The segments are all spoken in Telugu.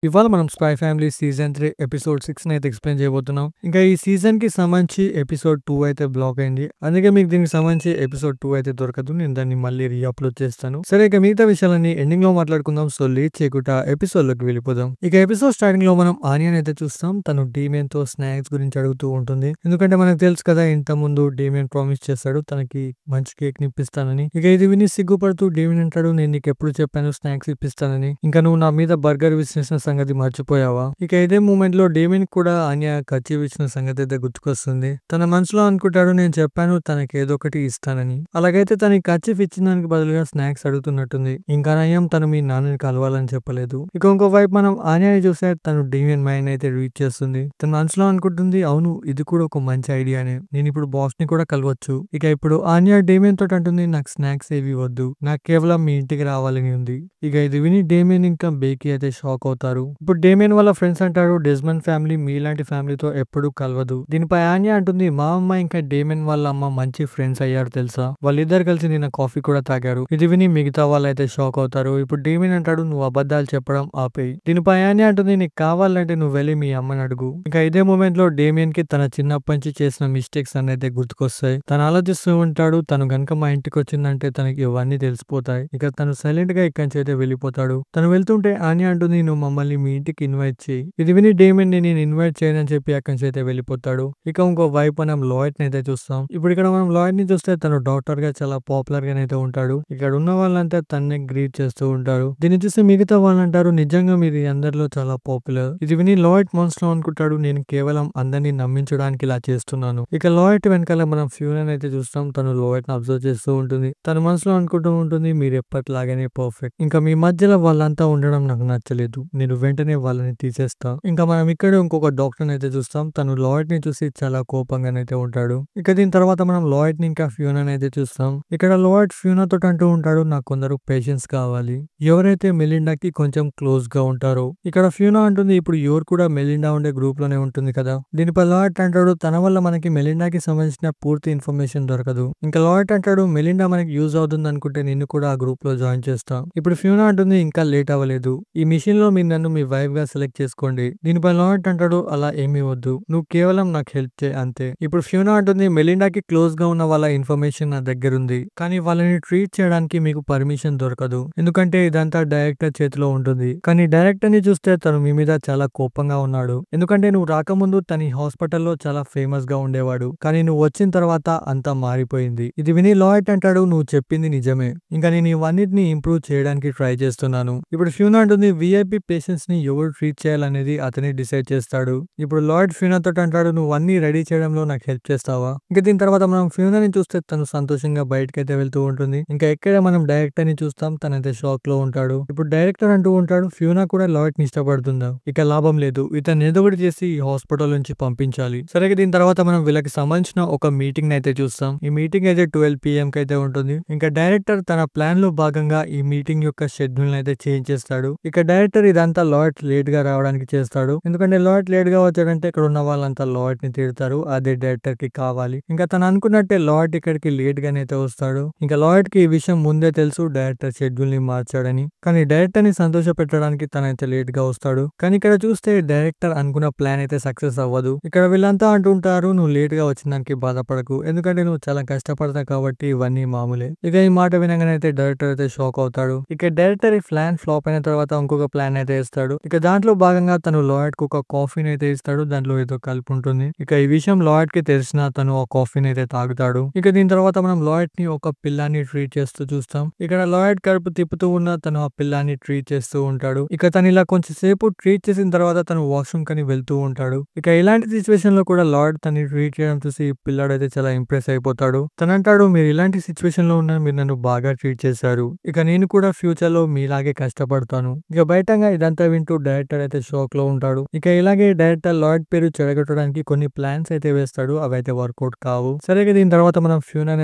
ఇవాళ మనం 'స్పై ఫ్యామిలీ' సీజన్ 3 ఎపిసోడ్ 6 అయితే ఎక్స్‌ప్లెయిన్ చేయబోతున్నాం. ఇంకా ఈ సీజన్‌కి సంబంధించి ఎపిసోడ్ 2 అయితే బ్లాక్ అయింది. అందుకే మీకు దీనికి సంబంధించి ఎపిసోడ్ 2 అయితే దొరకదు. నేను దాన్ని మళ్ళీ అప్‌లోడ్ చేస్తాను. సరే, ఇక మిగతా విషయాలన్నీ ఎండింగ్‌లో మాట్లాడుకుందాం. సో లేట్ చేయకుండా ఎపిసోడ్‌లోకి వెళ్ళిపోదాం. ఇక ఎపిసోడ్ స్టార్టింగ్‌లో మనం ఆనియాని అయితే చూస్తాం. తను డేమియన్‌తో స్నాక్స్ గురించి అడుగుతూ ఉంటుంది. ఎందుకంటే మనకు తెలుసు కదా, ఇంతకుముందు డేమియన్ ప్రామిస్ చేశాడు తనకి మంచి కేక్‌ని ఇప్పిస్తానని. ఇక ఇది విని సిగ్గుపడుతూ డేమియన్ అంటాడు, నేను నీకు ఎప్పుడు చెప్పాను స్నాక్స్ ఇప్పిస్తానని. ఇంకా నువ్వు నా మీద బర్గర్ విసిరేసిన సంగతి మర్చిపోయావా? ఇక ఇదే మూమెంట్ లో డేమిన్ కూడా ఆన్య కర్చీఫ్ ఇచ్చిన సంగతి అయితే గుర్తుకొస్తుంది. తన మనసులో అనుకుంటాడు, నేను చెప్పాను తనకి ఏదో ఒకటి ఇస్తానని. అలాగైతే తనకి కర్చీఫ్ ఇచ్చిన దానికి బదులుగా స్నాక్స్ అడుగుతున్నట్టుంది. ఇంకా నయం తను మీ నాన్నని కలవాలని చెప్పలేదు. ఇక ఇంకోవైపు మనం ఆన్యని చూస్తే తను డేమియన్ మైండ్ అయితే రీచ్ చేస్తుంది. తన మనసులో అనుకుంటుంది, అవును ఇది కూడా ఒక మంచి ఐడియానే, నేను ఇప్పుడు బాస్ ని కూడా కలవచ్చు. ఇక ఇప్పుడు ఆన్య డేమియన్ తోటి అంటుంది, నాకు స్నాక్స్ ఏవి వద్దు, నాకు కేవలం మీ ఇంటికి రావాలని ఉంది. ఇక ఇది విని డేమియన్ ఇంకా బేకీ అయితే షాక్ అవుతారు. ఇప్పుడు డేమియన్ వాళ్ళ ఫ్రెండ్స్ అంటారు, డెస్మండ్ ఫ్యామిలీ మీలాంటి ఫ్యామిలీతో ఎప్పుడూ కలవదు. దీనిపై ఆన్య అంటుంది, మా అమ్మ ఇంకా డేమియన్ వాళ్ళ అమ్మ మంచి ఫ్రెండ్స్ అయ్యారు తెలుసా, వాళ్ళిద్దరు కలిసి నిన్న కాఫీ కూడా తాగారు. ఇది విని మిగతా వాళ్ళైతే షాక్ అవుతారు. ఇప్పుడు డేమియన్ అంటాడు, నువ్వు అబద్ధాలు చెప్పడం ఆపేయి. దీనిపై ఆన్య అంటుంది, నీకు కావాలంటే నువ్వు వెళ్ళి మీ అమ్మని అడుగు. ఇంకా ఇదే మూమెంట్ లో డేమియన్ కి తన చిన్నప్పటి నుంచి చేసిన మిస్టేక్స్ అనేది గుర్తుకొస్తాయి. తను ఆలోచిస్తూ ఉంటాడు, తను గనుక మా ఇంటికి వచ్చిందంటే తనకి ఇవన్నీ తెలిసిపోతాయి. ఇక తను సైలెంట్ గా ఇక్కడి నుంచి అయితే వెళ్ళిపోతాడు. తను వెళ్తుంటే ఆన్య అంటుంది, నువ్వు మమ్మల్ని మీ ఇంటికి ఇన్వైట్ చేయి. ఇది విని డేమియన్ ని నేను ఇన్వైట్ చేయనని చెప్పి అక్కడి నుంచి అయితే వెళ్ళిపోతాడు. ఇక ఇంకో వైపు మనం లాయిడ్ ని అయితే చూస్తాం. ఇప్పుడు ఇక్కడ మనం లాయిడ్ ని చూస్తే తను డాక్టర్ గా చాలా పాపులర్ గానైతే ఉంటాడు. ఇక్కడ ఉన్న వాళ్ళంతా తన్నే గ్రీట్ చేస్తూ ఉంటారు. దీన్ని చూసి మిగతా వాళ్ళు అంటారు, నిజంగా మీరు అందరిలో చాలా పాపులర్. ఇది విని లాయిడ్ మనసులో అనుకుంటాడు, నేను కేవలం అందరినీ నమ్మించడానికి ఇలా చేస్తున్నాను. ఇక లాయిడ్ వెనకాల మనం ఫ్యూనన్ అయితే చూస్తాం. తను లాయిడ్ ని అబ్జర్వ్ చేస్తూ ఉంటుంది. తన మనసులో అనుకుంటూ ఉంటుంది, మీరు ఎప్పటిలాగానే పర్ఫెక్ట్, ఇంకా మీ మధ్యలో వాళ్ళంతా ఉండడం నాకు నచ్చలేదు, నేను వెంటనే వాళ్ళని తీసేస్తా. ఇంకా మనం ఇక్కడ ఇంకొక డాక్టర్ అయితే చూస్తాం. తను లాయిడ్ ని చూసి చాలా కోపంగానైతే ఉంటాడు. ఇక దీని తర్వాత మనం లాయిడ్ ని ఇంకా ఫ్యూనన్ అయితే చూస్తాం. ఇక్కడ లాయిడ్ ఫ్యూనా తోటి అంటూ ఉంటాడు, నాకు కొందరు పేషెంట్స్ కావాలి, ఎవరైతే మెలిండాకి కొంచెం క్లోజ్ గా ఉంటారో. ఇక్కడ ఫ్యూనా అంటుంది, ఇప్పుడు ఎవరు కూడా మెలిండా ఉండే గ్రూప్ లోనే ఉంటుంది కదా. దీనిపై లాయిడ్ అంటాడు, తన వల్ల మనకి మెలిండాకి సంబంధించిన పూర్తి ఇన్ఫర్మేషన్ దొరకదు. ఇంకా లాయిడ్ అంటాడు, మెలిండా మనకి యూజ్ అవుతుంది అనుకుంటే నిన్ను కూడా ఆ గ్రూప్ లో జాయిన్ చేస్తా. ఇప్పుడు ఫ్యూనా అంటుంది, ఇంకా లేట్ అవ్వలేదు, ఈ మిషన్ లో మీరు నన్ను మీ వైఫ్ గా సెలెక్ట్ చేసుకోండి. దీనిపై లాయిడ్ అంటాడు, అలా ఏమీ వద్దు, నువ్వు కేవలం నాకు హెల్ప్ చేయి అంతే. ఇప్పుడు ఫ్యూనా అంటుంది, మెలిండాకి క్లోజ్ గా ఉన్న వాళ్ళ ఇన్ఫర్మేషన్ నా దగ్గర ఉంది, కానీ వాళ్ళని ట్రీట్ చేయడానికి మీకు పర్మిషన్ దొరకదు, ఎందుకంటే ఇదంతా డైరెక్టర్ చేతిలో ఉంటుంది. కానీ డైరెక్టర్ ని చూస్తే తను మీ మీద చాలా కోపంగా ఉన్నాడు, ఎందుకంటే నువ్వు రాకముందు తన హాస్పిటల్లో చాలా ఫేమస్ గా ఉండేవాడు, కానీ నువ్వు వచ్చిన తర్వాత అంతా మారిపోయింది. ఇది విని లాయిడ్ అంటాడు, నువ్వు చెప్పింది నిజమే, ఇంకా నేను ఇవన్నిటిని ఇంప్రూవ్ చేయడానికి ట్రై చేస్తున్నాను. ఇప్పుడు ఫ్యూనా అంటుంది, విఐపి పేషెంట్స్ ని ఎవరు ట్రీట్ చేయాలనేది అతనే డిసైడ్ చేస్తాడు. ఇప్పుడు లాయిడ్ ఫ్యూనా తోటి అంటాడు, నువ్వు అన్ని రెడీ చేయడంలో నాకు హెల్ప్ చేస్తావా. ఇంకా దీని తర్వాత మనం ఫ్యూనా ని చూస్తే తను సంతోషంగా బయటకైతే వెళ్తూ ఉంటుంది. ఇంకా ఎక్కడ మనం డైరెక్టర్ ని చూస్తాం, తనైతే షాక్ లో ఉంటాడు. ఇప్పుడు డైరెక్టర్ అంటూ ఉంటాడు, ఫ్యూనా కూడా లాయిడ్ ని ఇష్టపడుతుందా, ఇక లాభం లేదు, ఇతను ఏదో ఒకటి చేసి ఈ హాస్పిటల్ నుంచి పంపించాలి. సరే, దీని తర్వాత మనం వీళ్ళకి సంబంధించిన ఒక మీటింగ్ అయితే చూస్తాం. ఈ మీటింగ్ అయితే 12 PM కి అయితే ఉంటుంది. ఇంకా డైరెక్టర్ తన ప్లాన్ లో భాగంగా ఈ మీటింగ్ యొక్క షెడ్యూల్ అయితే చేంజ్ చేస్తాడు. ఇక డైరెక్టర్ ఇదంతా లాయిడ్ లేట్ గా రావడానికి చేస్తాడు, ఎందుకంటే లాయిడ్ లేట్ గా వచ్చాడంటే ఇక్కడ ఉన్న వాళ్ళంతా లాయిడ్ ని తిడతారు, అదే డైరెక్టర్ కి కావాలి. ఇంకా తను అనుకున్నట్టే లాయిడ్ ఇక్కడికి లేట్ గానైతే వస్తాడు. ఇంకా లాయిడ్ కి ఈ విషయం ముందే తెలుసు, డైరెక్టర్ షెడ్యూల్ ని మార్చాడని. కానీ డైరెక్టర్ ని సంతోష పెట్టడానికి తనైతే లేట్ గా వస్తాడు. కానీ ఇక్కడ చూస్తే డైరెక్టర్ అనుకున్న ప్లాన్ అయితే సక్సెస్ అవ్వదు. ఇక్కడ వీళ్ళంతా అంటుంటారు, నువ్వు లేట్ గా వచ్చిన దానికి బాధపడకు, ఎందుకంటే నువ్వు చాలా కష్టపడతావు కాబట్టి ఇవన్నీ మామూలే. ఇక ఈ మాట వినగానే అయితే డైరెక్టర్ అయితే షాక్ అవుతాడు. ఇక డైరెక్టర్ ఈ ప్లాన్ ఫ్లాప్ అయిన తర్వాత ఇంకొక ప్లాన్ అయితే ఇస్తాడు. ఇక దాంట్లో భాగంగా తను లాయిడ్ కు ఒక కాఫీని అయితే ఇస్తాడు, దాంట్లో ఏదో కలిపి ఉంటుంది. ఇక ఈ విషయం లాయిడ్ కి తెలిసిన తను ఆ కాఫీని అయితే తాగుతాడు. ఇక దీని తర్వాత మనం లాయిడ్ ని ఒక పిల్లాన్ని ట్రీట్ చేస్తూ చూస్తాం. ఇక్కడ లాయిడ్ కడుపు తిప్పుతూ ఉన్న తను ఆ పిల్లాన్ని ట్రీట్ చేస్తూ ఉంటాడు. ఇక తను ఇలా కొంచెం సేపు ట్రీట్ చేసిన తర్వాత తను వాష్రూమ్ కని వెళ్తూ ఉంటాడు. ఇక ఇలాంటి సిచ్యువేషన్ లో కూడా లాయిడ్ తనని ట్రీట్ చేయడం చూసి పిల్లాడు అయితే చాలా ఇంప్రెస్ అయిపోతాడు. తను అంటాడు, మీరు ఇలాంటి సిచ్యువేషన్ లో ఉన్న మీరు నన్ను బాగా ట్రీట్ చేశారు, ఇక నేను కూడా ఫ్యూచర్ లో మీలాగే కష్టపడతాను. ఇక బయటంగా ఇదంతా వింటూ డైరెక్టర్ అయితే షాక్ లో ఉంటాడు. ఇక ఇలాగే డైరెక్టర్ లాయిడ్ పేరు చెడగొట్టడానికి కొన్ని ప్లాన్స్ అయితే వేస్తాడు, అవి అయితే వర్కౌట్ కావు. సరే, దీని తర్వాత మనం ఫ్యూనన్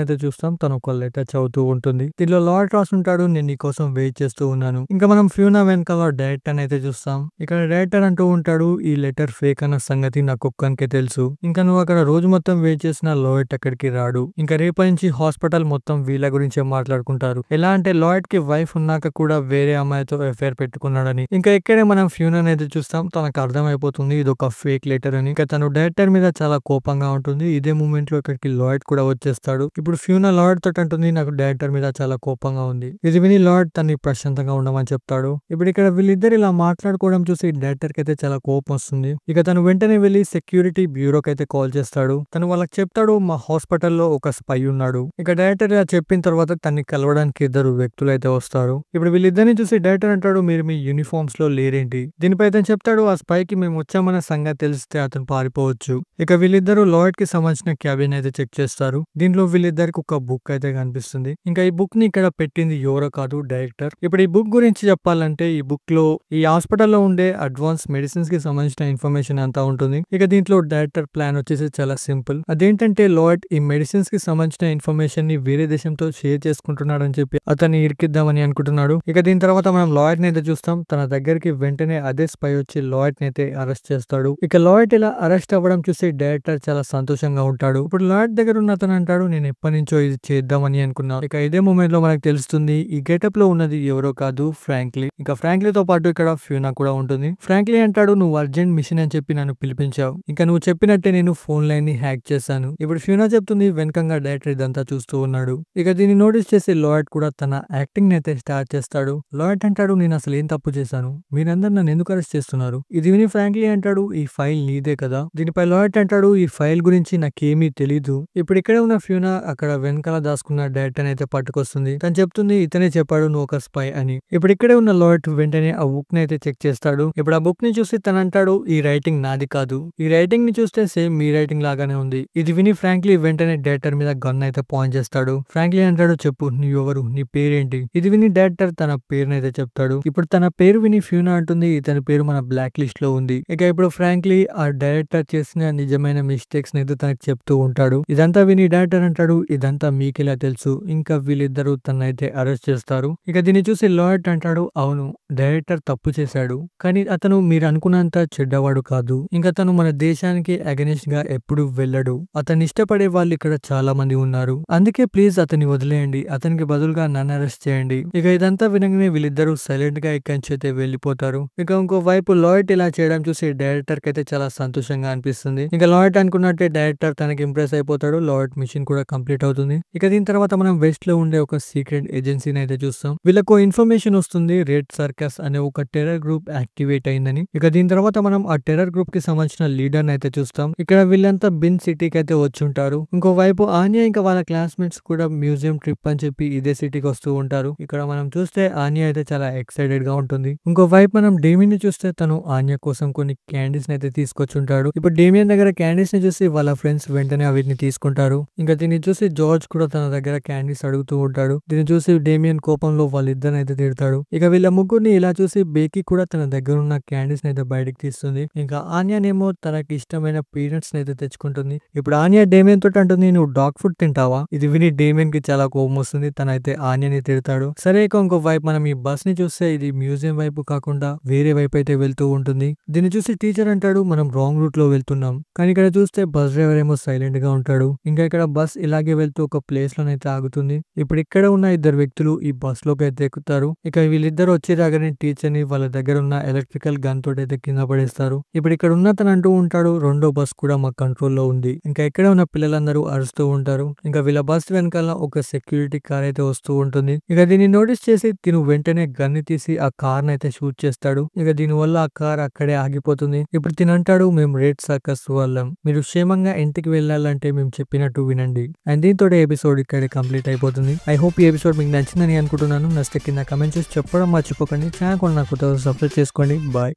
అయితే చూస్తాం. తను ఒక లెటర్ చదువుతూ ఉంటుంది. దీనిలో లాయిడ్ రాసుంటాడు, నేను నీ కోసం వెయిట్ చేస్తూ ఉన్నాను. ఇంకా మనం ఫ్యూనా వెనకాల డైరెక్టర్ అయితే చూస్తాం. ఇక్కడ డైరెక్టర్ అంటూ ఉంటాడు, ఈ లెటర్ ఫేక్ అన్న సంగతి నాకు ఒక్కనికే తెలుసు, ఇంకా నువ్వు అక్కడ రోజు మొత్తం వెయిట్ చేసిన లాయిడ్ అక్కడికి రాడు, ఇంకా రేపటి నుంచి హాస్పిటల్ మొత్తం వీళ్ళ గురించే మాట్లాడుకుంటారు. ఎలా అంటే లాయిడ్ కి వైఫ్ ఉన్నాక కూడా వేరే అమ్మాయితో అఫైర్ పెట్టుకున్నాడని. ఇంకా ఇక్కడే మనం ఫ్యూనాని అయితే చూస్తాం. తనకు అర్థమైపోతుంది ఇది ఒక ఫేక్ లెటర్ అని. ఇక తను డైరెక్టర్ మీద చాలా కోపంగా ఉంటుంది. ఇదే మూమెంట్ లో ఇక్కడికి లాయిడ్ కూడా వచ్చేస్తాడు. ఇప్పుడు ఫ్యూనా లాయిడ్ తోటి అంటుంది నాకు డైరెక్టర్ మీద చాలా కోపంగా ఉంది. ఇది విని లాయిడ్ తన్ని ప్రశాంతంగా ఉండమని చెప్తాడు. ఇప్పుడు ఇక్కడ వీళ్ళిద్దరు ఇలా మాట్లాడుకోవడం చూసి డైరెక్టర్ కి అయితే చాలా కోపం వస్తుంది. ఇక తను వెంటనే వెళ్లి సెక్యూరిటీ బ్యూరోకి అయితే కాల్ చేస్తాడు. తను వాళ్ళకి చెప్తాడు మా హాస్పిటల్లో ఒక స్పై ఉన్నాడు. ఇక డైరెక్టర్ ఇలా చెప్పిన తర్వాత తన్ని కలవడానికి ఇద్దరు వ్యక్తులు అయితే వస్తారు. ఇప్పుడు వీళ్ళిద్దరిని చూసి డైరెక్టర్ అంటాడు మీరు మీ యూనిఫామ్స్ లో లేరేంటి? దీనిపై అతను చెప్తాడు ఆ స్పైకి మేము వచ్చామన్న సంగతి తెలిస్తే అతను పారిపోవచ్చు. ఇక వీళ్ళిద్దరు లాయిడ్ కి సంబంధించిన క్యాబిన్ అయితే చెక్ చేస్తారు. దీంట్లో వీళ్ళిద్దరికి ఒక బుక్ అయితే కనిపిస్తుంది. ఇంకా ఈ బుక్ ని ఇక్కడ పెట్టింది ఎవరో కాదు డైరెక్టర్. ఇప్పుడు ఈ బుక్ గురించి చెప్పాలంటే ఈ బుక్ లో ఈ హాస్పిటల్లో ఉండే అడ్వాన్స్ మెడిసిన్స్ కి సంబంధించిన ఇన్ఫర్మేషన్ అంతా ఉంటుంది. ఇక దీంట్లో డైరెక్టర్ ప్లాన్ వచ్చేసి చాలా సింపుల్. అదేంటంటే లాయిడ్ ఈ మెడిసిన్స్ కి సంబంధించిన ఇన్ఫర్మేషన్ ని వేరే దేశంతో షేర్ చేసుకుంటున్నాడు అని చెప్పి అతన్ని ఇరికిద్దామని అనుకుంటున్నాడు. ఇక దీని తర్వాత మనం లాయిడ్ ని అయితే చూస్తాం. తన దగ్గరికి వెంటనే అదే స్పై వచ్చి లాయిడ్ ని అయితే అరెస్ట్ చేస్తాడు. ఇక లాయిడ్ ఇలా అరెస్ట్ అవ్వడం చూసి డైరెక్టర్ చాలా సంతోషంగా ఉంటాడు. ఇప్పుడు లాయిడ్ దగ్గర ఉన్న అతను అంటాడు నేను ఎప్పటి నుంచో ఇది చేద్దామని అనుకున్నా. ఇక ఇదే మూమెంట్ లో మనకు తెలుస్తుంది ఈ గెటప్ లో ఉన్నది ఎవరో కాదు ఫ్రాంక్లీ. ఇక ఫ్రాంక్లీతో పాటు ఇక్కడ ఫ్యూనా కూడా ఉంటుంది. ఫ్రాంక్లీ అంటాడు నువ్వు అర్జెంట్ మిషన్ అని చెప్పి నన్ను పిలిపించావు. ఇంకా నువ్వు చెప్పినట్టే నేను ఫోన్ లైన్ ని హ్యాక్ చేశాను. ఇప్పుడు ఫ్యూనా చెప్తుంది వెనకంగా డైరెక్టర్ ఇదంతా చూస్తూ ఉన్నాడు. ఇక దీన్ని నోటీస్ చేసి లాయిడ్ కూడా తన యాక్టింగ్ అయితే స్టార్ట్ చేస్తాడు. లాయిడ్ అంటాడు నేను అసలు ఏం తప్పు చేశాను, మీరందరూ నన్ను ఎందుకు అరెస్ట్ చేస్తున్నారు? ఇది విని ఫ్రాంక్లీ అంటాడు ఈ ఫైల్ నీదే కదా. దీనిపై లాయిడ్ అంటాడు ఈ ఫైల్ గురించి నాకేమీ తెలీదు. ఇప్పుడు ఇక్కడే ఉన్న ఫ్యూనా అక్కడ వెనకాల దాచుకున్న డైరెక్టర్ అయితే పట్టుకొస్తుంది. తను చెప్తుంది ఇతనే చెప్పాడు నువ్వు ఒక స్పై అని. ఇప్పుడు ఇక్కడే ఉన్న లాయిడ్ వెంటనే ఆ బుక్ ని అయితే చెక్ చేస్తాడు. ఇప్పుడు ఆ బుక్ ని చూసి తను అంటాడు ఈ రైటింగ్ నాది కాదు, ఈ రైటింగ్ ని చూస్తే సేమ్ మీ రైటింగ్ లాగానే ఉంది. ఇది విని ఫ్రాంక్లీ వెంటనే డైరెక్టర్ మీద గన్ అయితే పాయింట్ చేస్తాడు. ఫ్రాంక్లీ అంటాడు చెప్పు నువ్వెవరు, నీ పేరేంటి? ఇది విని డైరెక్టర్ తన పేరునైతే చెప్తాడు. ఇప్పుడు తన పేరు విని ఫ్యూనా అంటుంది ఇతని పేరు మన బ్లాక్ లిస్ట్ లో ఉంది. ఇక ఇప్పుడు ఫ్రాంక్లీ ఆ డైరెక్టర్ చేసిన నిజమైన మిస్టేక్స్ అయితే తనకు చెప్తూ ఉంటాడు. ఇదంతా విని డైరెక్టర్ అంటాడు ఇదంతా మీకెలా తెలుసు? ఇంకా వీళ్ళిద్దరూ తనైతే అరెస్ట్ చేస్తారు. ఇక దీన్ని చూసి లాయిడ్ అంటాడు అవును డైరెక్టర్ తప్పు చేశాడు, కానీ అతను మీరు అనుకున్నంత చెడ్డవాడు కాదు. ఇంకా తను మన దేశానికి అగెనిస్ట్ గా ఎప్పుడు వెళ్ళడు. అతన్ని ఇష్టపడే వాళ్ళు ఇక్కడ చాలా మంది ఉన్నారు. అందుకే ప్లీజ్ అతన్ని వదిలేయండి, అతనికి బదులుగా నన్ను అరెస్ట్ చేయండి. ఇక ఇదంతా వినగానే వీళ్ళిద్దరూ సైలెంట్ గా ఇక్కడి నుంచి అయితే వెళ్ళిపోతారు. ఇక ఇంకో వైపు లాయిడ్ ఇలా చేయడం చూసి డైరెక్టర్ కి అయితే చాలా సంతోషంగా అనిపిస్తుంది. ఇక లాయిడ్ అనుకున్నట్టే డైరెక్టర్ తనకి ఇంప్రెస్ అయిపోతాడు. లాయిడ్ మిషన్ కూడా కంప్లీట్ అవుతుంది. ఇక దీని తర్వాత మనం వెస్ట్ లో ఉండే ఒక సీక్రెట్ ఏజెన్సీని అయితే చూస్తాం. వీళ్ళకు ఇన్ఫర్మేషన్ వస్తుంది రెడ్ సర్కస్ అనే ఒక టెర్రర్ గ్రూప్ యాక్టివేట్ అయిందని. ఇక దీని తర్వాత మనం ఆ టెర్రర్ గ్రూప్ కి సంబంధించిన లీడర్ అయితే చూస్తాం. ఇక్కడ వీళ్ళంతా బిన్ సిటీకి అయితే వచ్చి ఉంటారు. ఇంకో వైపు ఆన్యా ఇంకా వాళ్ళ క్లాస్మేట్స్ కూడా మ్యూజియం ట్రిప్ అని చెప్పి ఇదే సిటీకి వస్తూ ఉంటారు. ఇక్కడ మనం చూస్తే ఆన్యా అయితే చాలా ఎక్సైటెడ్ గా ఉంటుంది. ఇంకో వైపు మనం డేమియన్ ని చూస్తే తను ఆన్యా కోసం కొన్ని క్యాండీస్ అయితే తీసుకొచ్చుంటాడు. ఇప్పుడు డేమియన్ దగ్గర క్యాండీస్ ని చూసి వాళ్ళ ఫ్రెండ్స్ వెంటనే వీటిని తీసుకుంటారు. ఇంకా దీన్ని చూసి జార్జ్ కూడా తన దగ్గర క్యాండీస్ అడుగుతూ ఉంటాడు. దీన్ని చూసి డేమియన్ కోపంలో వాళ్ళిద్దరిని అయితే తిడతాడు. ఇక వీళ్ళ ముగ్గురిని ఇలా చూసి బేకీ కూడా తన దగ్గర ఉన్న క్యాండీస్ అయితే బయటకు తీస్తుంది. ఇంకా ఆన్యానేమో తనకి ఇష్టమైన పీనట్స్ అయితే తెచ్చుకుంటుంది. ఇప్పుడు ఆన్యా డేమియన్ తోటి అంటుంది నువ్వు డాగ్ ఫుడ్ తింటావా? ఇది విని డేమియన్ కి చాలా కోపం వస్తుంది. తనైతే ఆన్యాని తిడతాడు. సరే ఇంకో వైపు మనం ఈ బస్ ని చూస్తే ఇది మ్యూజియం వైపు కాకుండా వేరే వైపు అయితే వెళ్తూ ఉంటుంది. దీన్ని చూసి టీచర్ అంటాడు మనం రాంగ్ రూట్ లో వెళ్తున్నాం. కానీ ఇక్కడ చూస్తే బస్ డ్రైవర్ ఏమో సైలెంట్ గా ఉంటాడు. ఇంకా ఇక్కడ బస్ ఇలాగే వెళ్తూ ఒక ప్లేస్ లోనైతే ఆగుతుంది. ఇప్పుడు ఇక్కడ ఉన్న ఇద్దరు వ్యక్తులు ఈ బస్ లోకి అయితే ఎక్కుతారు. ఇక వీళ్ళిద్దరు వచ్చి రాగానే టీచర్ ని వాళ్ళ దగ్గర ఉన్న ఎలక్ట్రికల్ గన్ తోటి అయితే కింద పడేస్తారు. ఇప్పుడు ఇక్కడ ఉన్న తను అంటూ ఉంటాడు రెండో బస్ కూడా మా కంట్రోల్లో ఉంది. ఇంకా ఇక్కడ ఉన్న పిల్లలందరూ అరుస్తూ ఉంటారు. ఇంకా వీళ్ళ బస్ వెనకాల ఒక సెక్యూరిటీ కార్ అయితే వస్తూ ఉంటుంది. ఇక దీన్ని నోటీస్ చేసి తిను వెంటనే గన్ని తీసి ఆ కార్ అయితే షూట్ చేస్తాడు. ఇక దీని వల్ల ఆ కార్ అక్కడే ఆగిపోతుంది. ఇప్పుడు తినంటాడు మేము రెడ్ సర్కస్ వాళ్ళం, మీరు క్షేమంగా ఇంటికి వెళ్ళాలంటే మేము చెప్పినట్టు వినండి. అండ్ దీంతో ఎపిసోడ్ ఇక్కడే కంప్లీట్ అయిపోతుంది. ఐ హోప్ ఈ ఎపిసోడ్ మీకు నచ్చిందని అనుకుంటున్నాను. నచ్చితే కింద కమెంట్ చేసి చెప్పడం మర్చిపోకండి. ఛానల్ కూడా నాకు సబ్స్క్రైబ్ చేసుకోండి. బాయ్.